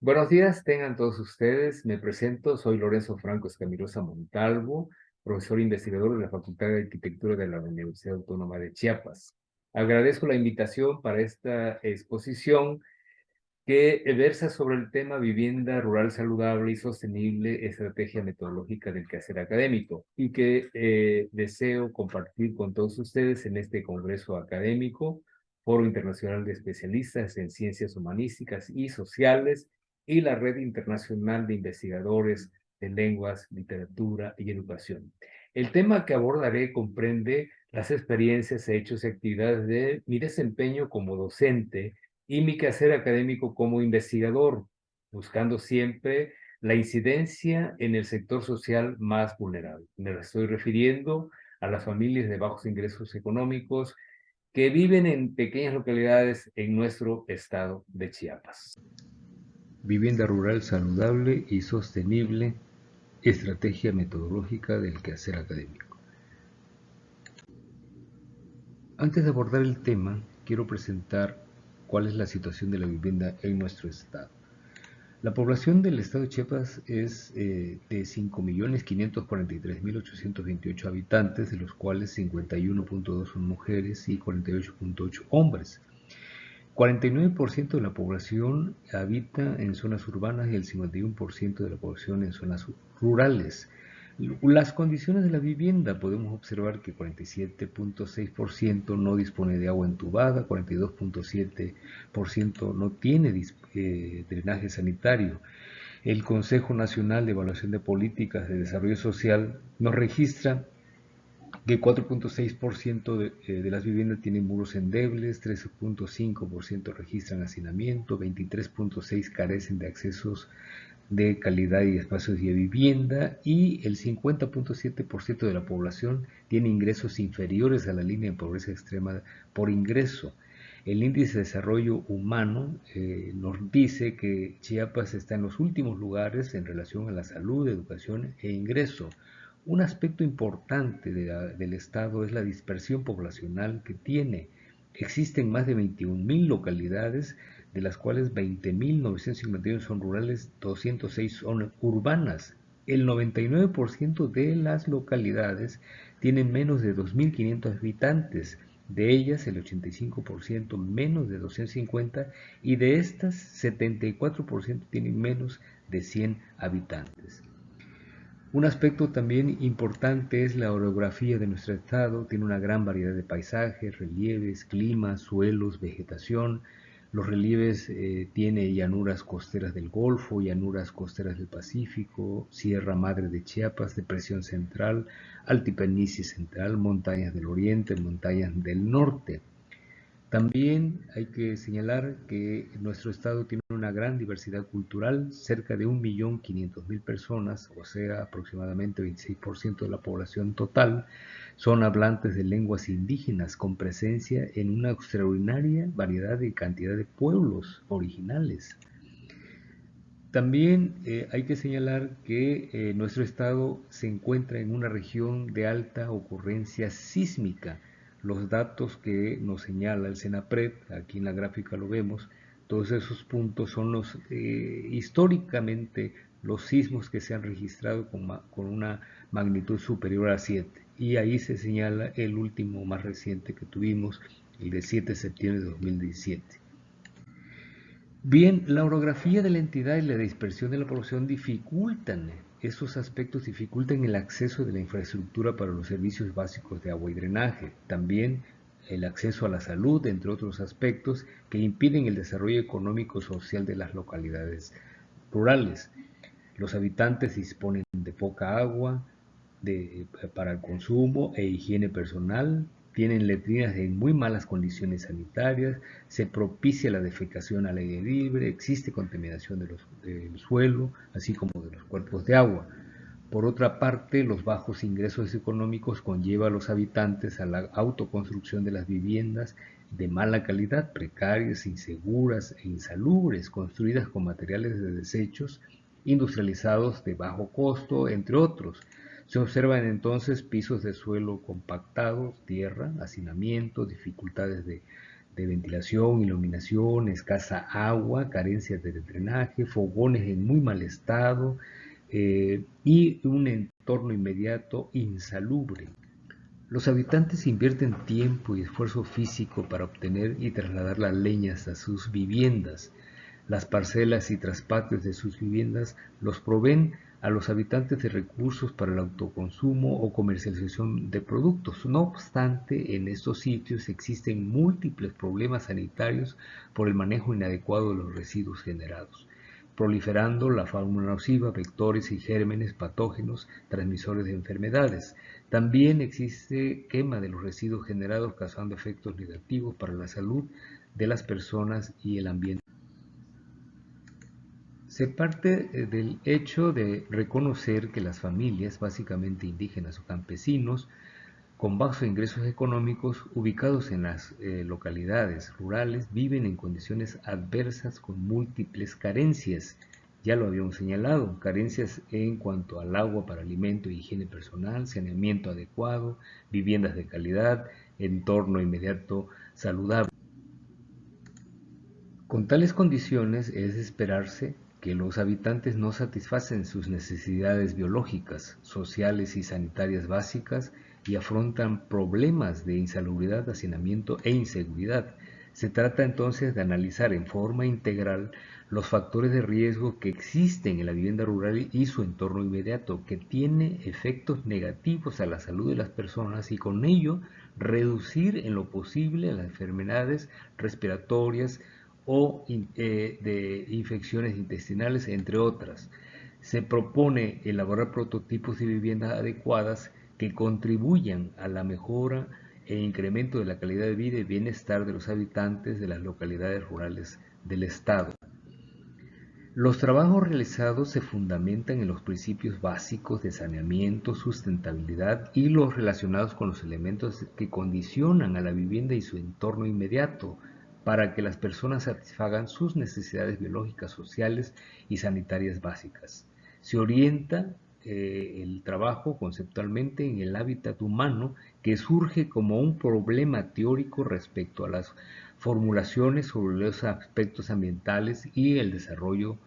Buenos días, tengan todos ustedes. Me presento, soy Lorenzo Franco Escamirosa Montalvo, profesor investigador de la Facultad de Arquitectura de la Universidad Autónoma de Chiapas. Agradezco la invitación para esta exposición que versa sobre el tema vivienda rural saludable y sostenible, estrategia metodológica del quehacer académico, y que deseo compartir con todos ustedes en este congreso académico, Foro Internacional de Especialistas en Ciencias Humanísticas y Sociales y la Red Internacional de Investigadores de Lenguas, Literatura y Educación. El tema que abordaré comprende las experiencias, hechos y actividades de mi desempeño como docente y mi quehacer académico como investigador, buscando siempre la incidencia en el sector social más vulnerable. Me estoy refiriendo a las familias de bajos ingresos económicos que viven en pequeñas localidades en nuestro estado de Chiapas. Vivienda rural saludable y sostenible, estrategia metodológica del quehacer académico. Antes de abordar el tema, quiero presentar cuál es la situación de la vivienda en nuestro estado. La población del estado de Chiapas es de 5.543.828 habitantes, de los cuales 51.2 son mujeres y 48.8 hombres. 49% de la población habita en zonas urbanas y el 51% de la población en zonas rurales. Las condiciones de la vivienda, podemos observar que 47.6% no dispone de agua entubada, 42.7% no tiene drenaje sanitario. El Consejo Nacional de Evaluación de Políticas de Desarrollo Social nos registra que 4.6% de las viviendas tienen muros endebles, 13.5% registran hacinamiento, 23.6% carecen de accesos de calidad y espacios de vivienda, y el 50.7% de la población tiene ingresos inferiores a la línea de pobreza extrema por ingreso. El índice de desarrollo humano nos dice que Chiapas está en los últimos lugares en relación a la salud, educación e ingreso. Un aspecto importante del Estado es la dispersión poblacional que tiene. Existen más de 21.000 localidades, de las cuales 20.951 son rurales, 206 son urbanas. El 99% de las localidades tienen menos de 2.500 habitantes, de ellas el 85% menos de 250, y de estas 74% tienen menos de 100 habitantes. Un aspecto también importante es la orografía de nuestro estado. Tiene una gran variedad de paisajes, relieves, climas, suelos, vegetación. Los relieves tiene llanuras costeras del Golfo, llanuras costeras del Pacífico, Sierra Madre de Chiapas, Depresión Central, Altiplanicie Central, montañas del Oriente, montañas del Norte. También hay que señalar que nuestro estado tiene una gran diversidad cultural. Cerca de 1.500.000 personas, o sea, aproximadamente 26% de la población total, son hablantes de lenguas indígenas, con presencia en una extraordinaria variedad y cantidad de pueblos originales. También hay que señalar que nuestro estado se encuentra en una región de alta ocurrencia sísmica. Los datos que nos señala el CENAPRED, aquí en la gráfica lo vemos, todos esos puntos son los históricamente los sismos que se han registrado con una magnitud superior a 7. Y ahí se señala el último más reciente que tuvimos, el de 7 de septiembre de 2017. Bien, la orografía de la entidad y la dispersión de la población dificultan, esos aspectos dificultan el acceso de la infraestructura para los servicios básicos de agua y drenaje. También el acceso a la salud, entre otros aspectos que impiden el desarrollo económico y social de las localidades rurales. Los habitantes disponen de poca agua para el consumo e higiene personal, tienen letrinas en muy malas condiciones sanitarias, se propicia la defecación al aire libre, existe contaminación del suelo, así como de los cuerpos de agua. Por otra parte, los bajos ingresos económicos conllevan a los habitantes a la autoconstrucción de las viviendas de mala calidad, precarias, inseguras e insalubres, construidas con materiales de desechos industrializados de bajo costo, entre otros. Se observan entonces pisos de suelo compactados, tierra, hacinamiento, dificultades de ventilación, iluminación, escasa agua, carencias de drenaje, fogones en muy mal estado y un entorno inmediato insalubre. Los habitantes invierten tiempo y esfuerzo físico para obtener y trasladar las leñas a sus viviendas. Las parcelas y traspatios de sus viviendas los proveen a los habitantes de recursos para el autoconsumo o comercialización de productos. No obstante, en estos sitios existen múltiples problemas sanitarios por el manejo inadecuado de los residuos generados, proliferando la fauna nociva, vectores y gérmenes patógenos transmisores de enfermedades. También existe quema de los residuos generados causando efectos negativos para la salud de las personas y el ambiente. Se parte del hecho de reconocer que las familias, básicamente indígenas o campesinos, con bajos ingresos económicos, ubicados en las localidades rurales, viven en condiciones adversas con múltiples carencias. Ya lo habíamos señalado, carencias en cuanto al agua para alimento e higiene personal, saneamiento adecuado, viviendas de calidad, entorno inmediato saludable. Con tales condiciones es de esperarse que los habitantes no satisfacen sus necesidades biológicas, sociales y sanitarias básicas y afrontan problemas de insalubridad, hacinamiento e inseguridad. Se trata entonces de analizar en forma integral los factores de riesgo que existen en la vivienda rural y su entorno inmediato, que tiene efectos negativos a la salud de las personas y con ello reducir en lo posible las enfermedades respiratorias o de infecciones intestinales, entre otras. Se propone elaborar prototipos de viviendas adecuadas que contribuyan a la mejora e incremento de la calidad de vida y bienestar de los habitantes de las localidades rurales del Estado. Los trabajos realizados se fundamentan en los principios básicos de saneamiento, sustentabilidad y los relacionados con los elementos que condicionan a la vivienda y su entorno inmediato para que las personas satisfagan sus necesidades biológicas, sociales y sanitarias básicas. Se orienta el trabajo conceptualmente en el hábitat humano que surge como un problema teórico respecto a las formulaciones sobre los aspectos ambientales y el desarrollo.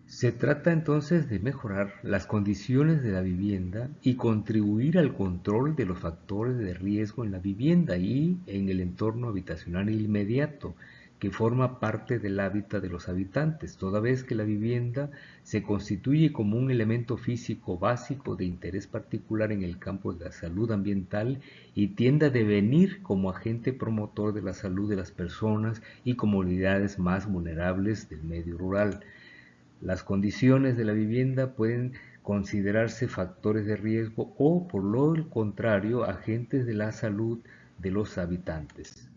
Se trata entonces de mejorar las condiciones de la vivienda y contribuir al control de los factores de riesgo en la vivienda y en el entorno habitacional inmediato, que forma parte del hábitat de los habitantes, toda vez que la vivienda se constituye como un elemento físico básico de interés particular en el campo de la salud ambiental y tiende a devenir como agente promotor de la salud de las personas y comunidades más vulnerables del medio rural. Las condiciones de la vivienda pueden considerarse factores de riesgo o, por lo contrario, agentes de la salud de los habitantes.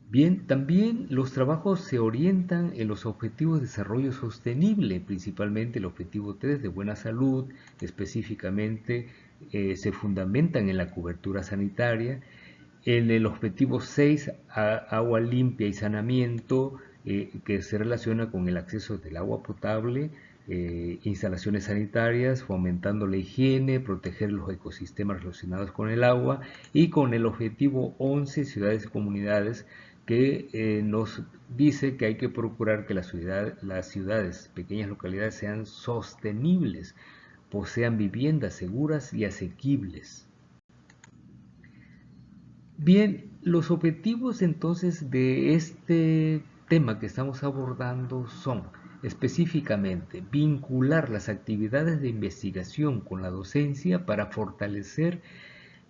Bien, también los trabajos se orientan en los objetivos de desarrollo sostenible, principalmente el objetivo 3 de buena salud, específicamente se fundamentan en la cobertura sanitaria, en el objetivo 6, agua limpia y saneamiento, que se relaciona con el acceso del agua potable, instalaciones sanitarias, fomentando la higiene, proteger los ecosistemas relacionados con el agua, y con el objetivo 11, ciudades y comunidades, que nos dice que hay que procurar que las ciudades, pequeñas localidades, sean sostenibles, posean viviendas seguras y asequibles. Bien, los objetivos entonces de este tema que estamos abordando son específicamente vincular las actividades de investigación con la docencia para fortalecer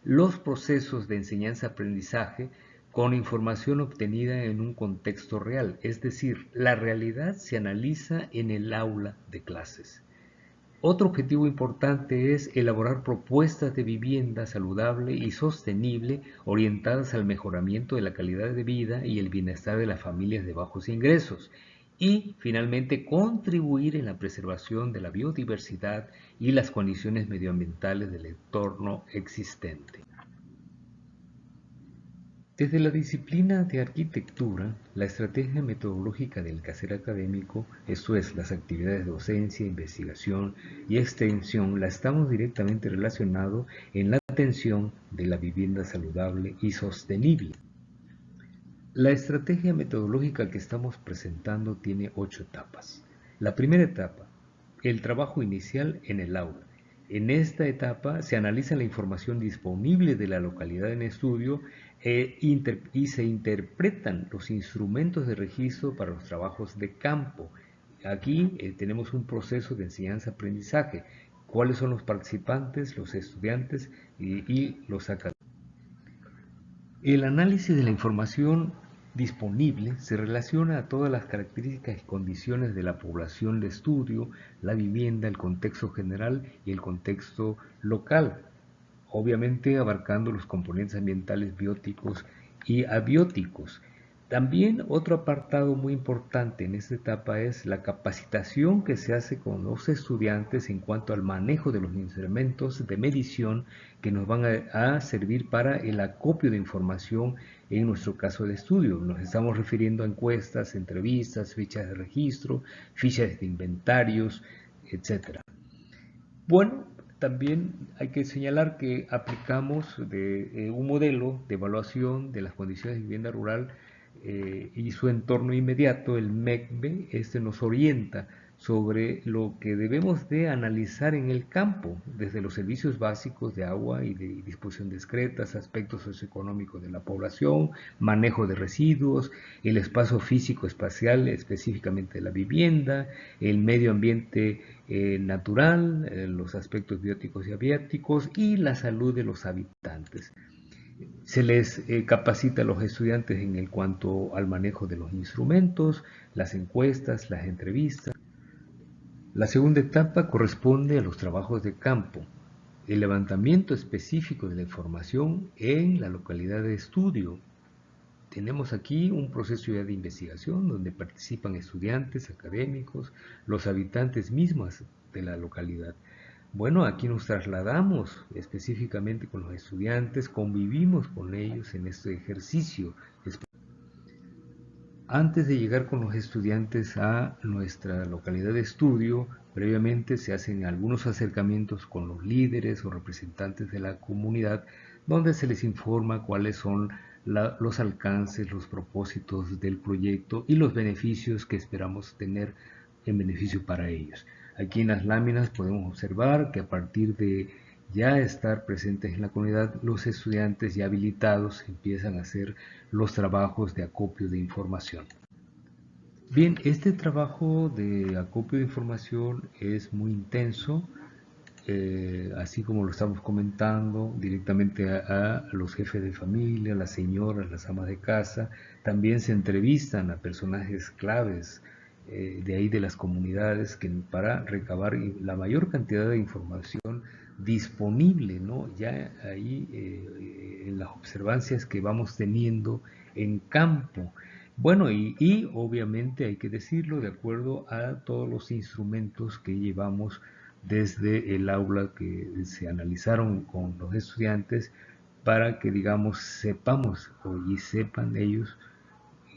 los procesos de enseñanza-aprendizaje con información obtenida en un contexto real, es decir, la realidad se analiza en el aula de clases. Otro objetivo importante es elaborar propuestas de vivienda saludable y sostenible orientadas al mejoramiento de la calidad de vida y el bienestar de las familias de bajos ingresos. Y, finalmente, contribuir en la preservación de la biodiversidad y las condiciones medioambientales del entorno existente. Desde la disciplina de arquitectura, la estrategia metodológica del quehacer académico, esto es, las actividades de docencia, investigación y extensión, la estamos directamente relacionado en la atención de la vivienda saludable y sostenible. La estrategia metodológica que estamos presentando tiene 8 etapas. La primera etapa, el trabajo inicial en el aula. En esta etapa se analiza la información disponible de la localidad en estudio y se interpretan los instrumentos de registro para los trabajos de campo. Aquí tenemos un proceso de enseñanza-aprendizaje. ¿Cuáles son los participantes, los estudiantes y los académicos? El análisis de la información disponible se relaciona a todas las características y condiciones de la población de estudio, la vivienda, el contexto general y el contexto local, obviamente abarcando los componentes ambientales bióticos y abióticos. También otro apartado muy importante en esta etapa es la capacitación que se hace con los estudiantes en cuanto al manejo de los instrumentos de medición que nos van a servir para el acopio de información en nuestro caso de estudio. Nos estamos refiriendo a encuestas, entrevistas, fichas de registro, fichas de inventarios, etcétera. Bueno, también hay que señalar que aplicamos un modelo de evaluación de las condiciones de vivienda rural y su entorno inmediato, el MECB. Este nos orienta sobre lo que debemos de analizar en el campo, desde los servicios básicos de agua y de disposición discretas, aspectos socioeconómicos de la población, manejo de residuos, el espacio físico espacial, específicamente de la vivienda, el medio ambiente natural, los aspectos bióticos y abióticos y la salud de los habitantes. Se les capacita a los estudiantes en cuanto al manejo de los instrumentos, las encuestas, las entrevistas. La segunda etapa corresponde a los trabajos de campo, el levantamiento específico de la información en la localidad de estudio. Tenemos aquí un proceso ya de investigación donde participan estudiantes, académicos, los habitantes mismos de la localidad. Bueno, aquí nos trasladamos específicamente con los estudiantes, convivimos con ellos en este ejercicio. Antes de llegar con los estudiantes a nuestra localidad de estudio, previamente se hacen algunos acercamientos con los líderes o representantes de la comunidad, donde se les informa cuáles son los alcances, los propósitos del proyecto y los beneficios que esperamos tener en beneficio para ellos. Aquí en las láminas podemos observar que a partir de ya estar presentes en la comunidad, los estudiantes ya habilitados empiezan a hacer los trabajos de acopio de información. Bien, este trabajo de acopio de información es muy intenso, así como lo estamos comentando, directamente a los jefes de familia, las señoras, las amas de casa. También se entrevistan a personajes claves de ahí de las comunidades para recabar la mayor cantidad de información disponible, ¿no? Ya ahí en las observancias que vamos teniendo en campo. Bueno, y obviamente hay que decirlo de acuerdo a todos los instrumentos que llevamos desde el aula que se analizaron con los estudiantes para que, digamos, sepamos y sepan ellos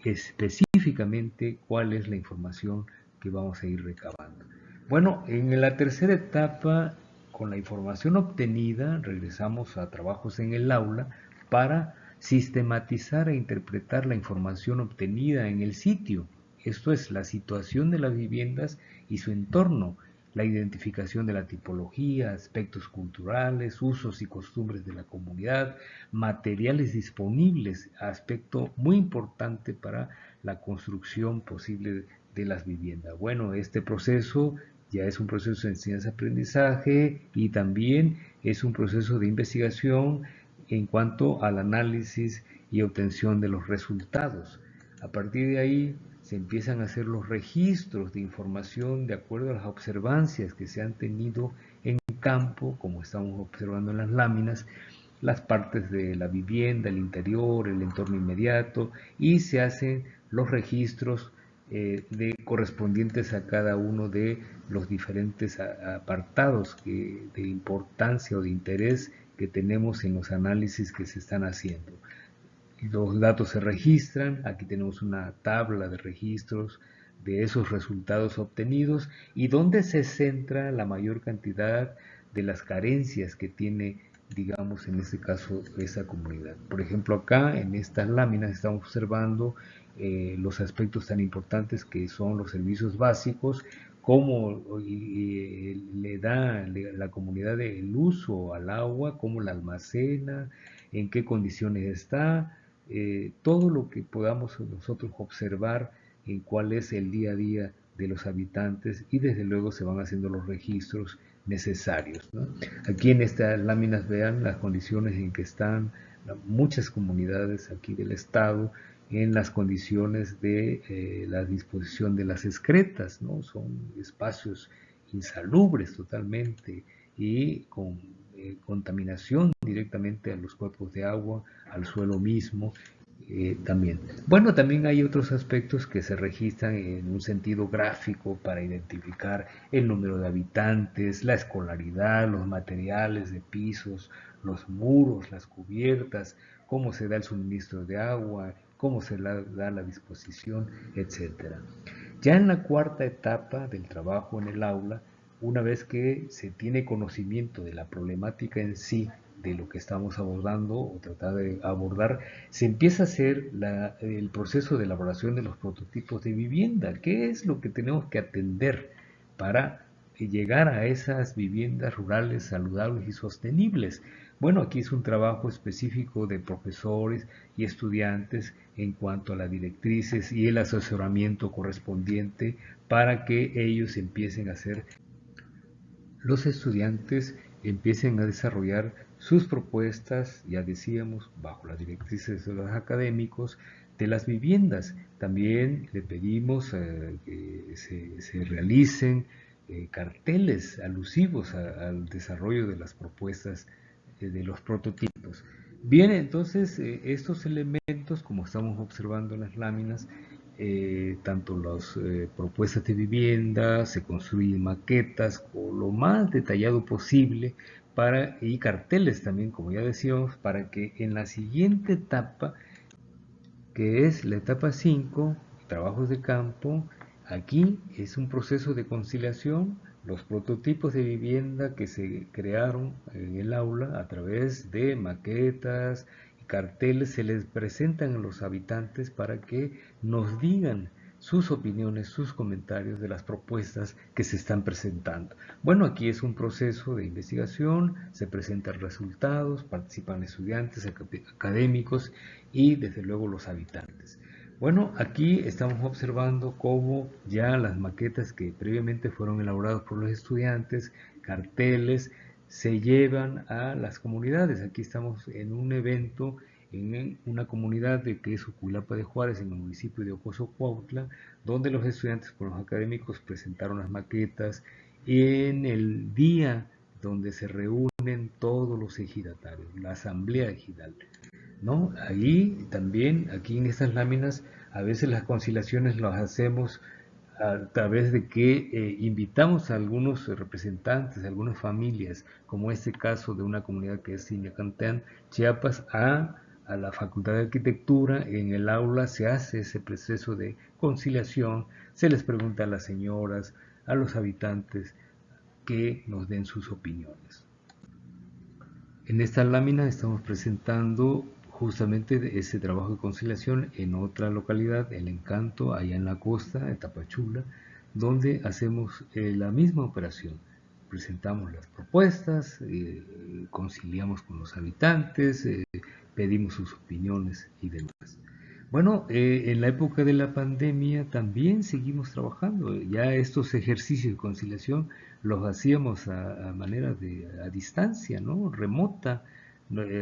específicamente cuál es la información que vamos a ir recabando. Bueno, en la tercera etapa, con la información obtenida, regresamos a trabajos en el aula para sistematizar e interpretar la información obtenida en el sitio. Esto es la situación de las viviendas y su entorno, la identificación de la tipología, aspectos culturales, usos y costumbres de la comunidad, materiales disponibles, aspecto muy importante para la construcción posible de las viviendas. Bueno, este proceso ya es un proceso de enseñanza-aprendizaje y también es un proceso de investigación en cuanto al análisis y obtención de los resultados. A partir de ahí se empiezan a hacer los registros de información de acuerdo a las observancias que se han tenido en campo, como estamos observando en las láminas, las partes de la vivienda, el interior, el entorno inmediato, y se hacen los registros correspondientes a cada uno de los diferentes apartados de importancia o de interés que tenemos en los análisis que se están haciendo. Los datos se registran, aquí tenemos una tabla de registros de esos resultados obtenidos y donde se centra la mayor cantidad de las carencias que tiene digamos, en este caso, esa comunidad. Por ejemplo, acá en estas láminas estamos observando los aspectos tan importantes que son los servicios básicos, cómo le da la comunidad el uso al agua, cómo la almacena, en qué condiciones está, todo lo que podamos nosotros observar en cuál es el día a día de los habitantes, y desde luego se van haciendo los registros necesarios, ¿no? Aquí en estas láminas vean las condiciones en que están muchas comunidades aquí del estado, en las condiciones de la disposición de las excretas, ¿no? Son espacios insalubres totalmente y con contaminación directamente a los cuerpos de agua, al suelo mismo, también. Bueno, también hay otros aspectos que se registran en un sentido gráfico para identificar el número de habitantes, la escolaridad, los materiales de pisos, los muros, las cubiertas, cómo se da el suministro de agua, cómo se da la disposición, etcétera. Ya en la cuarta etapa del trabajo en el aula, una vez que se tiene conocimiento de la problemática en sí, de lo que estamos abordando o tratar de abordar, se empieza a hacer el proceso de elaboración de los prototipos de vivienda. ¿Qué es lo que tenemos que atender para llegar a esas viviendas rurales saludables y sostenibles? Bueno, aquí es un trabajo específico de profesores y estudiantes en cuanto a las directrices y el asesoramiento correspondiente para que ellos empiecen a hacer, los estudiantes empiecen a desarrollar sus propuestas, ya decíamos, bajo las directrices de los académicos, de las viviendas. También le pedimos que se realicen carteles alusivos al desarrollo de las propuestas de los prototipos. Bien, entonces estos elementos, como estamos observando en las láminas, tanto las propuestas de vivienda, se construyen maquetas o lo más detallado posible y carteles también, como ya decíamos, para que en la siguiente etapa, que es la etapa 5, trabajos de campo, aquí es un proceso de conciliación. Los prototipos de vivienda que se crearon en el aula a través de maquetas y carteles se les presentan a los habitantes para que nos digan sus opiniones, sus comentarios de las propuestas que se están presentando. Bueno, aquí es un proceso de investigación, se presentan resultados, participan estudiantes, académicos y desde luego los habitantes. Bueno, aquí estamos observando cómo ya las maquetas que previamente fueron elaboradas por los estudiantes, carteles, se llevan a las comunidades. Aquí estamos en un evento en una comunidad que es Uculapa de Juárez, en el municipio de Ocoso, Cuautla, donde los estudiantes por los académicos presentaron las maquetas en el día donde se reúnen todos los ejidatarios, la asamblea ejidal, ¿no? Ahí también, aquí en estas láminas, a veces las conciliaciones las hacemos a través de que invitamos a algunos representantes, a algunas familias, como este caso de una comunidad que es Sinacantán, Chiapas, a la Facultad de Arquitectura. En el aula se hace ese proceso de conciliación, se les pregunta a las señoras, a los habitantes, que nos den sus opiniones. En esta lámina estamos presentando justamente ese trabajo de conciliación en otra localidad, El Encanto, allá en la costa, en Tapachula, donde hacemos la misma operación. Presentamos las propuestas, conciliamos con los habitantes, pedimos sus opiniones y demás. Bueno, en la época de la pandemia también seguimos trabajando. Ya estos ejercicios de conciliación los hacíamos a manera a distancia, ¿no? Remota.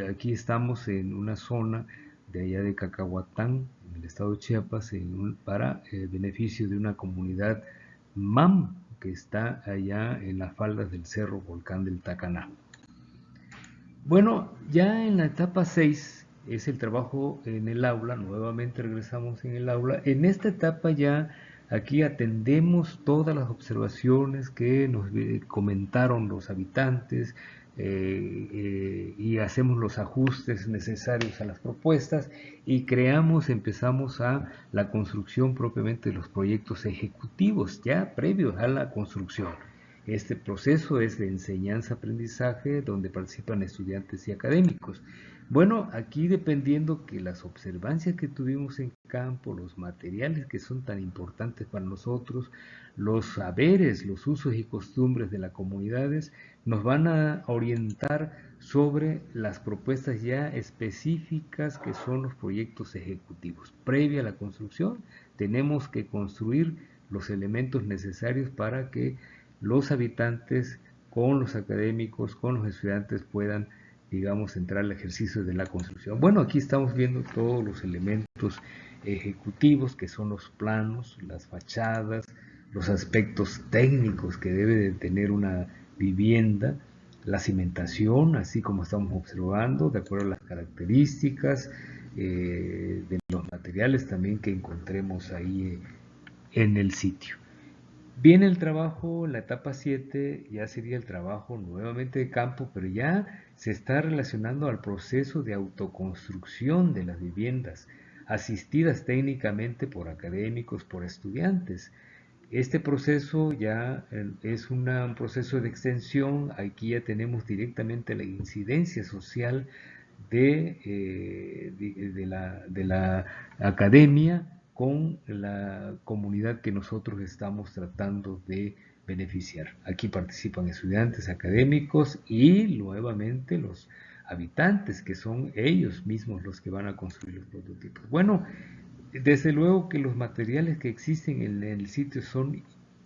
Aquí estamos en una zona de allá de Cacahuatán, en el estado de Chiapas, para beneficio de una comunidad MAM que está allá en las faldas del cerro Volcán del Tacaná. Bueno, ya en la etapa 6 es el trabajo en el aula, nuevamente regresamos en el aula. En esta etapa ya aquí atendemos todas las observaciones que nos comentaron los habitantes, y hacemos los ajustes necesarios a las propuestas y empezamos a la construcción propiamente de los proyectos ejecutivos ya previos a la construcción. Este proceso es de enseñanza-aprendizaje donde participan estudiantes y académicos. Bueno, aquí dependiendo que las observancias que tuvimos en campo, los materiales que son tan importantes para nosotros, los saberes, los usos y costumbres de las comunidades, nos van a orientar sobre las propuestas ya específicas que son los proyectos ejecutivos. Previa a la construcción, tenemos que construir los elementos necesarios para que los habitantes, con los académicos, con los estudiantes puedan, digamos, entrar al ejercicio de la construcción. Bueno, aquí estamos viendo todos los elementos ejecutivos que son los planos, las fachadas, los aspectos técnicos que debe de tener una vivienda, la cimentación, así como estamos observando, de acuerdo a las características de los materiales también que encontremos ahí en el sitio. Viene el trabajo, la etapa 7 ya sería el trabajo nuevamente de campo, pero ya se está relacionando al proceso de autoconstrucción de las viviendas, asistidas técnicamente por académicos, por estudiantes. Este proceso ya es un proceso de extensión, aquí ya tenemos directamente la incidencia social de la academia con la comunidad que nosotros estamos tratando de beneficiar. Aquí participan estudiantes académicos y nuevamente los habitantes, que son ellos mismos los que van a construir los prototipos. Bueno, desde luego que los materiales que existen en el sitio son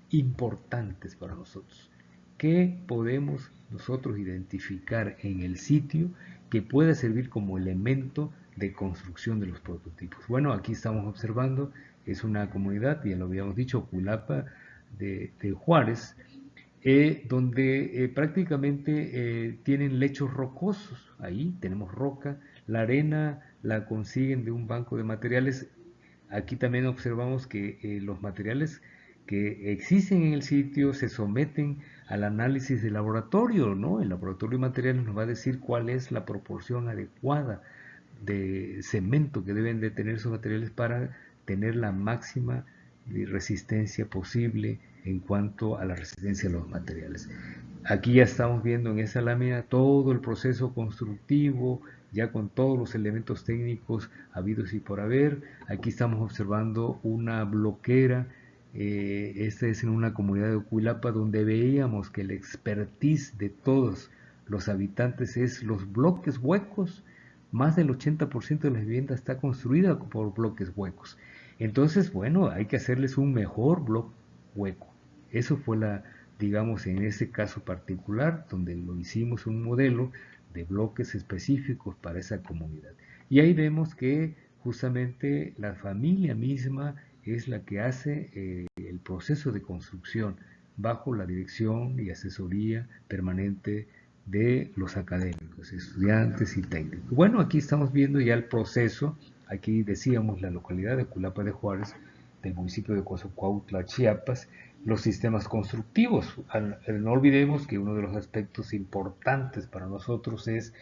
importantes para nosotros. ¿Qué podemos nosotros identificar en el sitio que pueda servir como elemento de construcción de los prototipos? Bueno, aquí estamos observando, es una comunidad, ya lo habíamos dicho, Culapa de Juárez, donde prácticamente tienen lechos rocosos. Ahí tenemos roca, la arena la consiguen de un banco de materiales. Aquí también observamos que los materiales que existen en el sitio se someten al análisis de laboratorio, ¿no? El laboratorio de materiales nos va a decir cuál es la proporción adecuada de cemento que deben de tener esos materiales para tener la máxima resistencia posible en cuanto a la resistencia de los materiales. Aquí ya estamos viendo en esa lámina todo el proceso constructivo, ya con todos los elementos técnicos habidos y por haber. Aquí estamos observando una bloquera. Esta es en una comunidad de Cuilapa donde veíamos que el expertise de todos los habitantes es los bloques huecos. Más del 80% de la vivienda está construida por bloques huecos. Entonces, bueno, hay que hacerles un mejor bloque hueco. Eso fue digamos, en ese caso particular, donde lo hicimos un modelo de bloques específicos para esa comunidad. Y ahí vemos que justamente la familia misma es la que hace el proceso de construcción bajo la dirección y asesoría permanente de los académicos, estudiantes y técnicos. Bueno, aquí estamos viendo ya el proceso. Aquí decíamos la localidad de Culapa de Juárez, del municipio de Cozocuautla, Chiapas, los sistemas constructivos. No olvidemos que uno de los aspectos importantes para nosotros es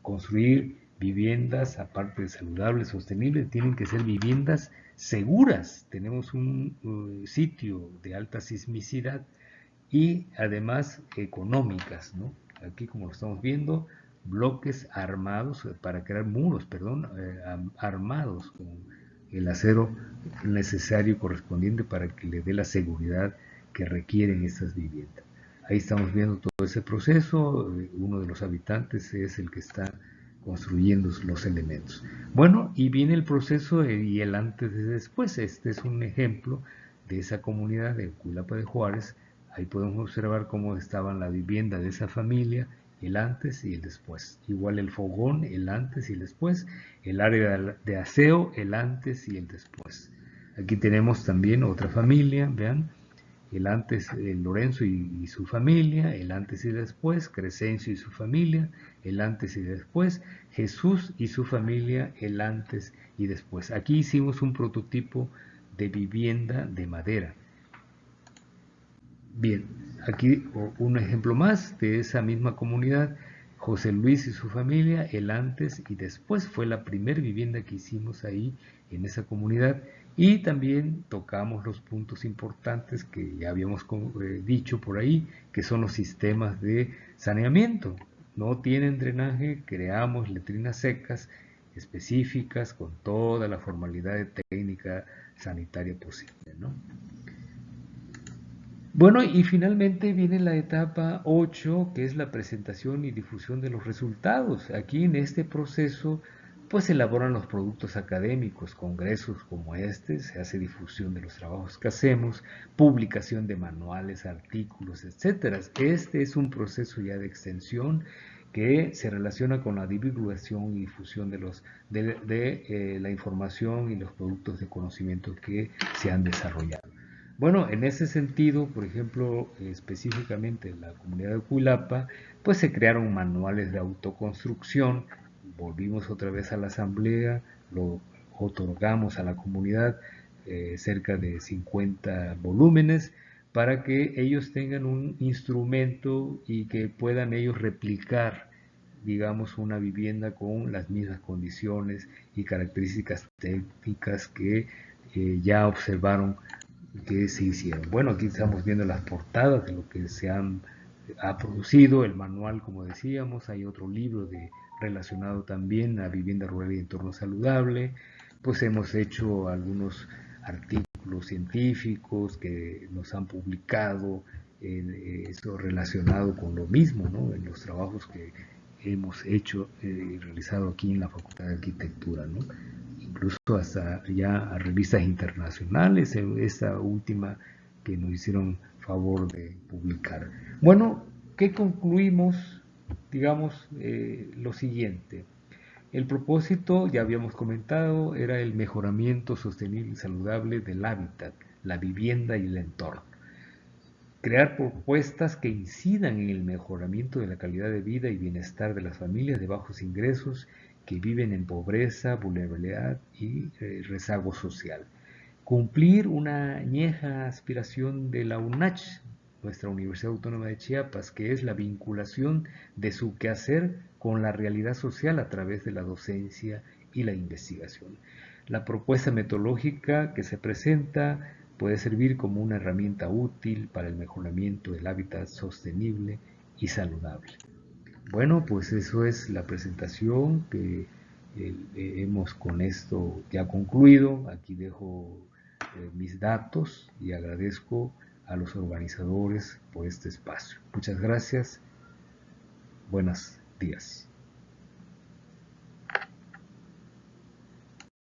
construir viviendas, aparte de saludables, sostenibles, tienen que ser viviendas seguras. Tenemos un sitio de alta sismicidad y además económicas, ¿no? Aquí, como lo estamos viendo, bloques armados, para crear muros, perdón, armados con el acero necesario correspondiente para que le dé la seguridad que requieren estas viviendas. Ahí estamos viendo todo ese proceso. Uno de los habitantes es el que está construyendo los elementos. Bueno, y viene el proceso y el antes y después. Este es un ejemplo de esa comunidad de Cuilapa de Juárez. Ahí podemos observar cómo estaba la vivienda de esa familia, el antes y el después. Igual el fogón, el antes y el después. El área de aseo, el antes y el después. Aquí tenemos también otra familia, vean, el antes, Lorenzo y su familia, el antes y después, Crescencio y su familia, el antes y después, Jesús y su familia, el antes y después. Aquí hicimos un prototipo de vivienda de madera. Bien, aquí un ejemplo más de esa misma comunidad, José Luis y su familia, el antes y después fue la primera vivienda que hicimos ahí en esa comunidad Y también tocamos los puntos importantes que ya habíamos dicho por ahí, que son los sistemas de saneamiento. No tienen drenaje, creamos letrinas secas específicas con toda la formalidad de técnica sanitaria posible, ¿no? Bueno, y finalmente viene la etapa 8, que es la presentación y difusión de los resultados. Aquí en este proceso, pues se elaboran los productos académicos, congresos como este, se hace difusión de los trabajos que hacemos, publicación de manuales, artículos, etcétera. Este es un proceso ya de extensión que se relaciona con la divulgación y difusión de la información y los productos de conocimiento que se han desarrollado. Bueno, en ese sentido, por ejemplo, específicamente en la comunidad de Cuilapa, pues se crearon manuales de autoconstrucción, volvimos otra vez a la asamblea, lo otorgamos a la comunidad cerca de 50 volúmenes para que ellos tengan un instrumento y que puedan ellos replicar, digamos, una vivienda con las mismas condiciones y características técnicas que ya observaron que se hicieron. Bueno, aquí estamos viendo las portadas de lo que ha producido, el manual, como decíamos, hay otro libro relacionado también a vivienda rural y entorno saludable, pues hemos hecho algunos artículos científicos que nos han publicado, esto relacionado con lo mismo, ¿no? En los trabajos que hemos hecho y realizado aquí en la Facultad de Arquitectura, ¿no? Incluso hasta ya a revistas internacionales, esta última que nos hicieron favor de publicar. Bueno, ¿qué concluimos? Digamos lo siguiente. El propósito, ya habíamos comentado, era el mejoramiento sostenible y saludable del hábitat, la vivienda y el entorno. Crear propuestas que incidan en el mejoramiento de la calidad de vida y bienestar de las familias de bajos ingresos que viven en pobreza, vulnerabilidad y rezago social. Cumplir una añeja aspiración de la UNACH, nuestra Universidad Autónoma de Chiapas, que es la vinculación de su quehacer con la realidad social a través de la docencia y la investigación. La propuesta metodológica que se presenta puede servir como una herramienta útil para el mejoramiento del hábitat sostenible y saludable. Bueno, pues eso es la presentación que hemos con esto ya concluido. Aquí dejo mis datos y agradezco a los organizadores por este espacio. Muchas gracias. Buenos días.